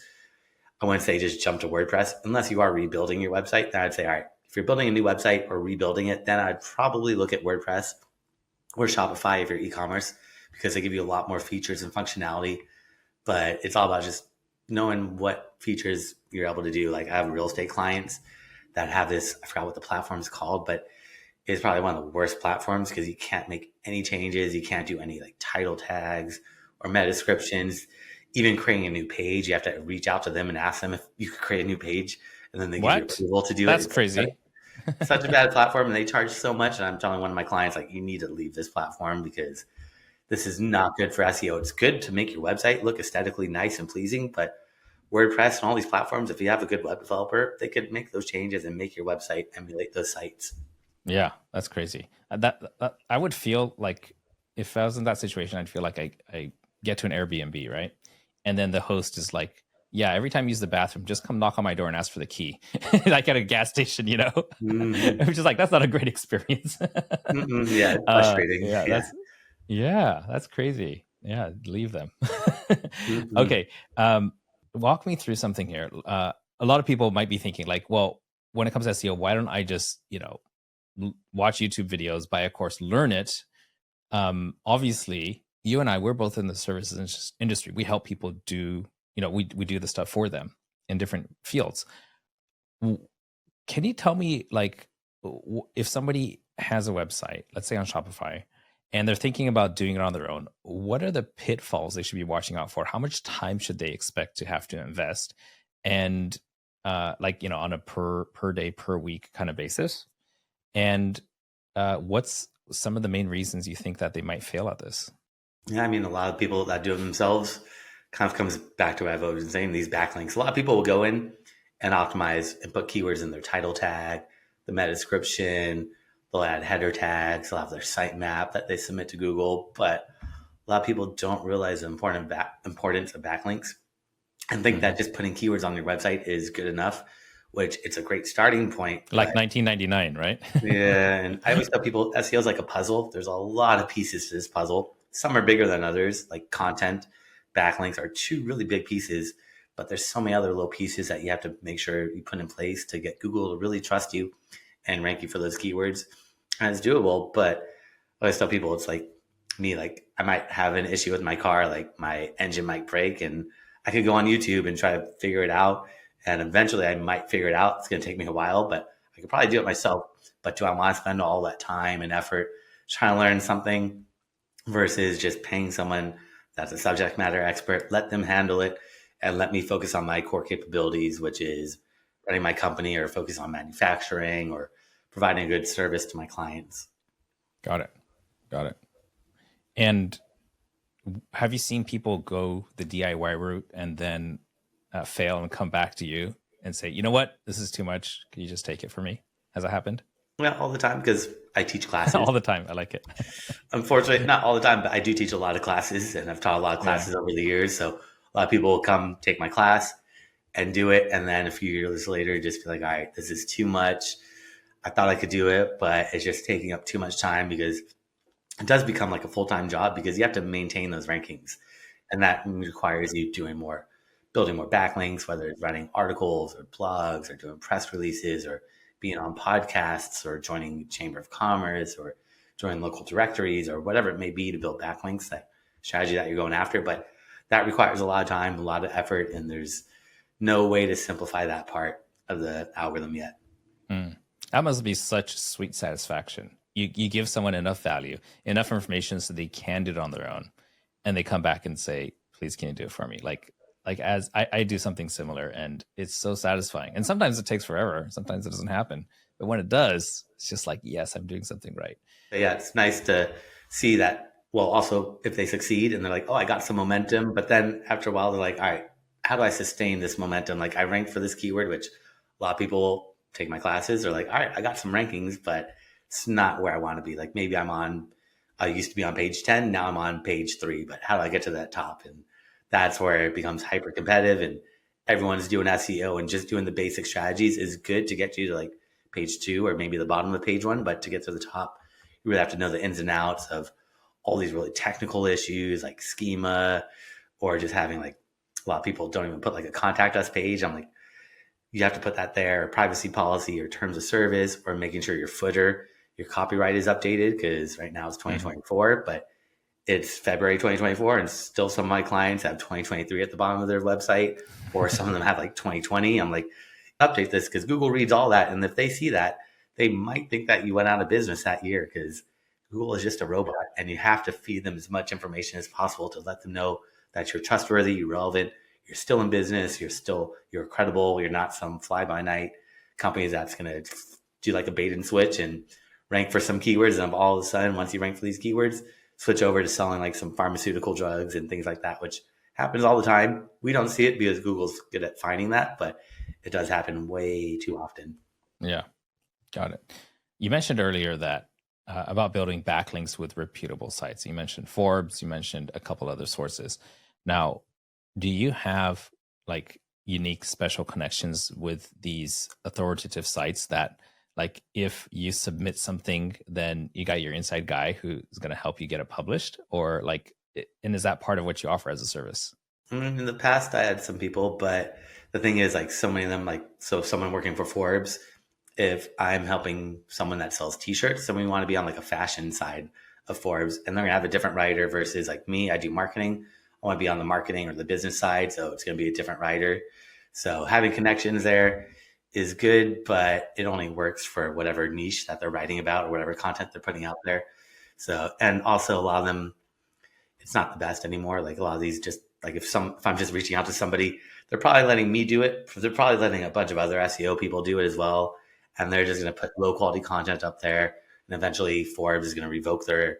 I wouldn't say just jump to WordPress unless you are rebuilding your website. Then I'd say, all right, if you're building a new website or rebuilding it, then I'd probably look at WordPress or Shopify if you're e-commerce because they give you a lot more features and functionality. But it's all about just knowing what features you're able to do. Like I have real estate clients that have this, I forgot what the platform is called, but it's probably one of the worst platforms because you can't make any changes. You can't do any like title tags or meta descriptions. Even creating a new page, you have to reach out to them and ask them if you could create a new page, and then they give you approval to do it. That's crazy. Such a bad platform, and they charge so much. And I'm telling one of my clients, like, you need to leave this platform because this is not good for SEO. It's good to make your website look aesthetically nice and pleasing, but WordPress and all these platforms, if you have a good web developer, they could make those changes and make your website emulate those sites. Yeah, that's crazy. That I would feel like if I was in that situation, I'd feel like I get to an Airbnb, right? And then the host is like, yeah, every time you use the bathroom, just come knock on my door and ask for the key. Like at a gas station, you know? Mm-hmm. Which is like, that's not a great experience. Yeah, frustrating. That's crazy. Yeah, leave them. Mm-hmm. Okay. Walk me through something here. A lot of people might be thinking like, well, when it comes to SEO, why don't I just, watch YouTube videos, buy a course, learn it? Obviously, you and I, we're both in the services industry. We help people do, we do the stuff for them in different fields. Can you tell me, like, if somebody has a website, let's say on Shopify, and they're thinking about doing it on their own, what are the pitfalls they should be watching out for? How much time should they expect to have to invest? And on a per day, per week kind of basis? And what's some of the main reasons you think that they might fail at this? Yeah, I mean, a lot of people that do it themselves kind of comes back to what I've always been saying, these backlinks. A lot of people will go in and optimize and put keywords in their title tag, the meta description. They'll add header tags. They'll have their sitemap that they submit to Google. But a lot of people don't realize the importance of backlinks and think that just putting keywords on your website is good enough, which it's a great starting point. Like 1999, right? Yeah. And I always tell people SEO is like a puzzle. There's a lot of pieces to this puzzle. Some are bigger than others, like content. Backlinks are two really big pieces, but there's so many other little pieces that you have to make sure you put in place to get Google to really trust you and rank you for those keywords. And it's doable, but I always tell people it's like me, like I might have an issue with my car, like my engine might break, and I could go on YouTube and try to figure it out. And eventually I might figure it out. It's going to take me a while, but I could probably do it myself. But do I want to spend all that time and effort trying to learn something versus just paying someone that's a subject matter expert, let them handle it, and let me focus on my core capabilities, which is running my company or focus on manufacturing or providing a good service to my clients. Got it. And have you seen people go the DIY route and then fail and come back to you and say, you know what, this is too much. Can you just take it for me? Has that happened? Yeah, all the time, because I teach classes. All the time. I like it. Unfortunately, not all the time, but I do teach a lot of classes, and I've taught a lot of classes over the years. So a lot of people will come take my class and do it. And then a few years later, just be like, all right, this is too much. I thought I could do it, but it's just taking up too much time, because it does become like a full-time job, because you have to maintain those rankings. And that requires you building more backlinks, whether it's writing articles or blogs or doing press releases or being on podcasts or joining Chamber of Commerce or joining local directories or whatever it may be to build backlinks, that strategy that you're going after. But that requires a lot of time, a lot of effort, and there's no way to simplify that part of the algorithm yet. That must be such sweet satisfaction. You give someone enough value, enough information so they can do it on their own, and they come back and say, please, can you do it for me? Like as I do something similar, and it's so satisfying. And sometimes it takes forever. Sometimes it doesn't happen. But when it does, it's just like, yes, I'm doing something right. But yeah, it's nice to see that. Well, also if they succeed and they're like, oh, I got some momentum. But then after a while, they're like, all right, how do I sustain this momentum? Like I ranked for this keyword, which a lot of people take my classes. They're like, all right, I got some rankings, but it's not where I want to be. Like maybe I used to be on page 10. Now I'm on page 3, but how do I get to that top? And that's where it becomes hyper competitive, and everyone's doing SEO, and just doing the basic strategies is good to get you to like page 2 or maybe the bottom of page 1. But to get to the top, you really have to know the ins and outs of all these really technical issues like schema, or just having like a lot of people don't even put like a contact us page. I'm like, you have to put that there, or privacy policy or terms of service, or making sure your footer, your copyright is updated, because right now it's 2024, but it's February 2024, and still some of my clients have 2023 at the bottom of their website, or some of them have like 2020. I'm like, update this, because Google reads all that. And if they see that, they might think that you went out of business that year, because Google is just a robot, and you have to feed them as much information as possible to let them know that you're trustworthy, you're relevant, you're still in business, you're credible, you're not some fly-by-night company that's going to do like a bait and switch and rank for some keywords. And all of a sudden, once you rank for these keywords, switch over to selling like some pharmaceutical drugs and things like that, which happens all the time. We don't see it because Google's good at finding that, but it does happen way too often. Yeah, got it. You mentioned earlier that about building backlinks with reputable sites. You mentioned Forbes, you mentioned a couple other sources. Now, do you have like unique special connections with these authoritative sites that, like, if you submit something, then you got your inside guy who's going to help you get it published? Or like, and is that part of what you offer as a service? In the past, I had some people, but the thing is, like, so many of them, like, so someone working for Forbes, if I'm helping someone that sells t-shirts, so we want to be on like a fashion side of Forbes, and they're gonna have a different writer versus like me. I do marketing. I want to be on the marketing or the business side, so it's going to be a different writer. So having connections there is good, but it only works for whatever niche that they're writing about or whatever content they're putting out there. So, and also a lot of them, it's not the best anymore. Like a lot of these, just like if I'm just reaching out to somebody, they're probably letting me do it. They're probably letting a bunch of other SEO people do it as well. And they're just going to put low quality content up there. And eventually Forbes is going to revoke their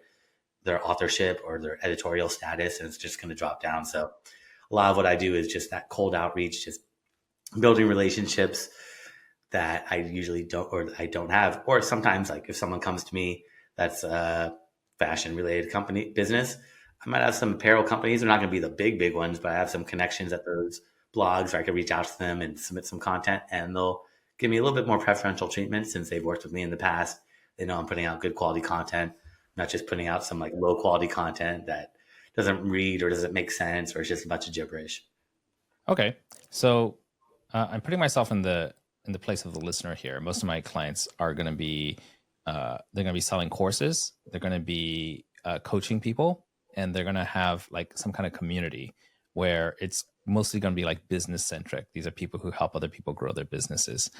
authorship or their editorial status, and it's just going to drop down. So a lot of what I do is just that cold outreach, just building relationships that I usually don't, or I don't have. Or sometimes, like if someone comes to me that's a fashion related company business, I might have some apparel companies. They're not going to be the big ones, but I have some connections at those blogs where I could reach out to them and submit some content, and they'll give me a little bit more preferential treatment since they've worked with me in the past. They know I'm putting out good quality content, not just putting out some like low quality content that doesn't read or doesn't make sense, or it's just a bunch of gibberish. Okay, so I'm putting myself in the place of the listener here. Most of my clients are going to be they're going to be selling courses. They're going to be coaching people, and they're going to have like some kind of community where it's mostly going to be like business centric. These are people who help other people grow their businesses.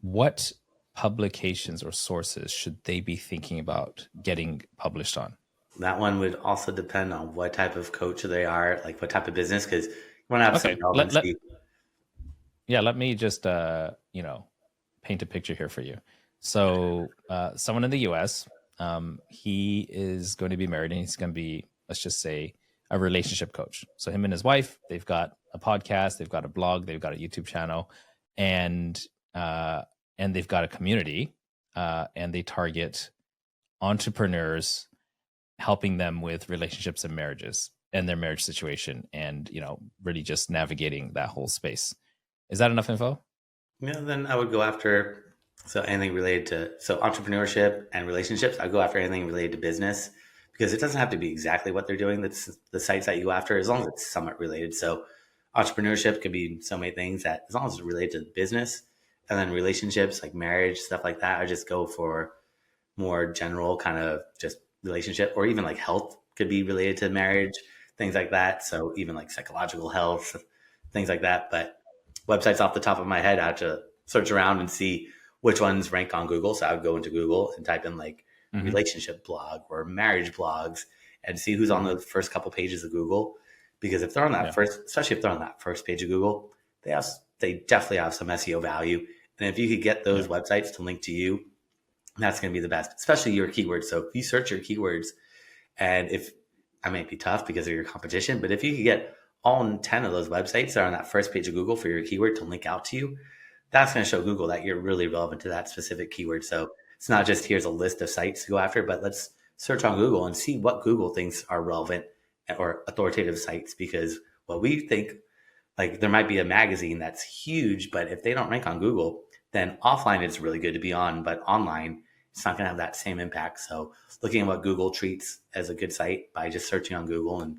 What publications or sources should they be thinking about getting published on? That one would also depend on what type of coach they are, like what type of business, because you want to have some relevancy. Let me just paint a picture here for you. So someone in the US, he is going to be married, and he's going to be, let's just say, a relationship coach. So him and his wife, they've got a podcast, they've got a blog, they've got a YouTube channel, and they've got a community, and they target entrepreneurs, helping them with relationships and marriages and their marriage situation, and really just navigating that whole space. Is that enough info? Yeah, then I would go after anything related to entrepreneurship and relationships. I'd go after anything related to business, because it doesn't have to be exactly what they're doing. That's the sites that you go after, as long as it's somewhat related. So entrepreneurship could be so many things, that as long as it's related to business. And then relationships, like marriage, stuff like that, I just go for more general kind of just relationship, or even like health could be related to marriage, things like that. So even like psychological health, things like that. But websites off the top of my head, I have to search around and see which ones rank on Google. So I would go into Google and type in like relationship blog or marriage blogs and see who's on the first couple pages of Google. Because if they're on that first, especially if they're on that first page of Google, they definitely have some SEO value. And if you could get those websites to link to you, that's going to be the best, especially your keywords. So if you search your keywords, and if I might be tough because of your competition, but if you could get all 10 of those websites that are on that first page of Google for your keyword to link out to you, that's going to show Google that you're really relevant to that specific keyword. So it's not just here's a list of sites to go after, but let's search on Google and see what Google thinks are relevant or authoritative sites. Because what we think, like there might be a magazine that's huge, but if they don't rank on Google, then offline it's really good to be on, but online it's not going to have that same impact. So looking at what Google treats as a good site by just searching on Google and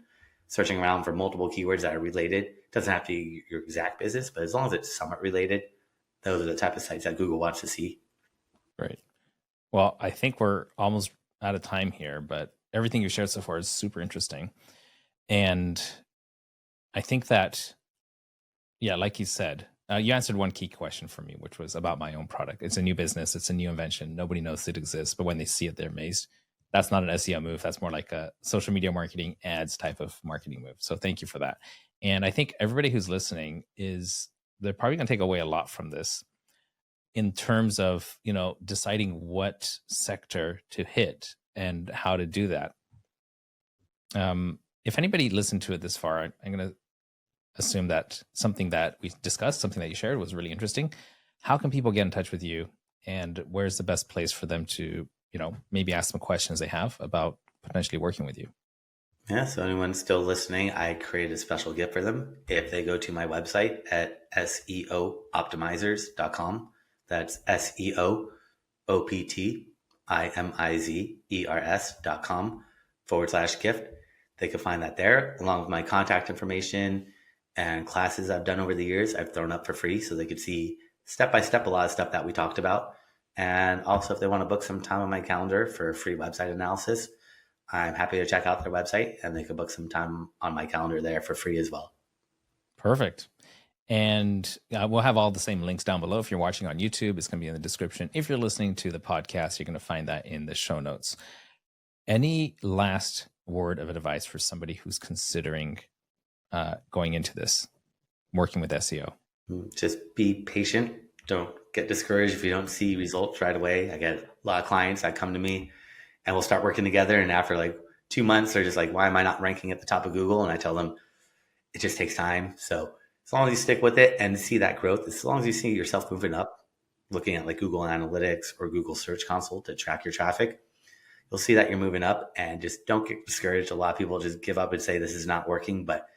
searching around for multiple keywords that are related. It doesn't have to be your exact business, but as long as it's somewhat related, those are the type of sites that Google wants to see. Right. Well, I think we're almost out of time here, but everything you've shared so far is super interesting. And I think that, like you said, you answered one key question for me, which was about my own product. It's a new business. It's a new invention. Nobody knows it exists, but when they see it, they're amazed. That's not an SEO move. That's more like a social media marketing ads type of marketing move. So thank you for that. And I think everybody who's listening they're probably going to take away a lot from this in terms of, deciding what sector to hit and how to do that. If anybody listened to it this far, I'm going to assume that something that we discussed, something that you shared was really interesting. How can people get in touch with you, and where's the best place for them to, maybe ask some questions they have about potentially working with you? Yeah, so anyone still listening, I created a special gift for them. If they go to my website at SEOoptimizers.com, that's SEOoptimizers.com/gift. They can find that there, along with my contact information and classes I've done over the years. I've thrown up for free so they could see step by step a lot of stuff that we talked about. And also, if they want to book some time on my calendar for a free website analysis, I'm happy to check out their website, and they can book some time on my calendar there for free as well. Perfect. And we'll have all the same links down below. If you're watching on YouTube, it's going to be in the description. If you're listening to the podcast, you're going to find that in the show notes. Any last word of advice for somebody who's considering going into this, working with SEO? Just be patient. Don't get discouraged if you don't see results right away. I get a lot of clients that come to me and we'll start working together. And after like 2 months, they're just like, why am I not ranking at the top of Google? And I tell them it just takes time. So as long as you stick with it and see that growth, as long as you see yourself moving up, looking at like Google Analytics or Google Search Console to track your traffic, you'll see that you're moving up. And just don't get discouraged. A lot of people just give up and say this is not working, but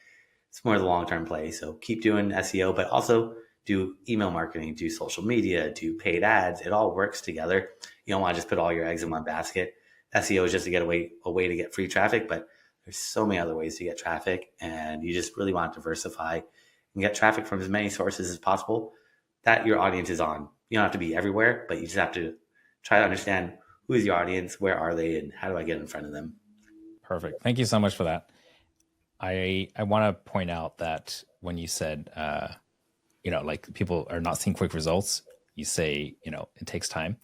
it's more the long-term play. So keep doing SEO, but also do email marketing, do social media, do paid ads. It all works together. You don't want to just put all your eggs in one basket. SEO is just to get a way to get free traffic, but there's so many other ways to get traffic, and you just really want to diversify and get traffic from as many sources as possible that your audience is on. You don't have to be everywhere, but you just have to try to understand who is your audience, where are they, and how do I get in front of them? Perfect. Thank you so much for that. I want to point out that when you said, like people are not seeing quick results, you say, it takes time.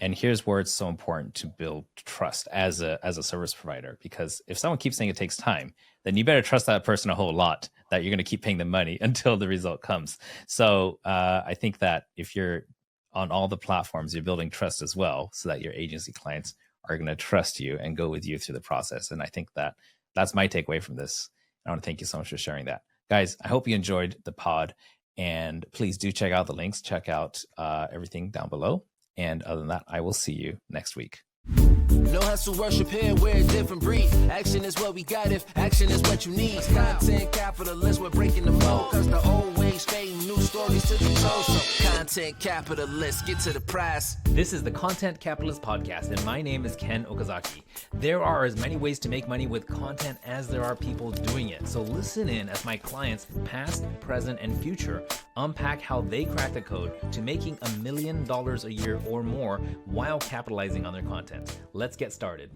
And here's where it's so important to build trust as a service provider, because if someone keeps saying it takes time, then you better trust that person a whole lot that you're going to keep paying them money until the result comes. So I think that if you're on all the platforms, you're building trust as well, so that your agency clients are going to trust you and go with you through the process. And I think that that's my takeaway from this. I want to thank you so much for sharing that. Guys, I hope you enjoyed the pod, and please do check out the links, check out everything down below. And other than that, I will see you next week. No hustle, worship here, we're a different breed. Action is what we got if action is what you need. Content capitalist, we're breaking the mold. Cause the old ways fade, new stories to be told. So content capitalist, get to the prize. This is the Content Capitalist Podcast, and my name is Ken Okazaki. There are as many ways to make money with content as there are people doing it. So listen in as my clients, past, present, and future, unpack how they crack the code to making $1 million a year or more while capitalizing on their content. Let's get started.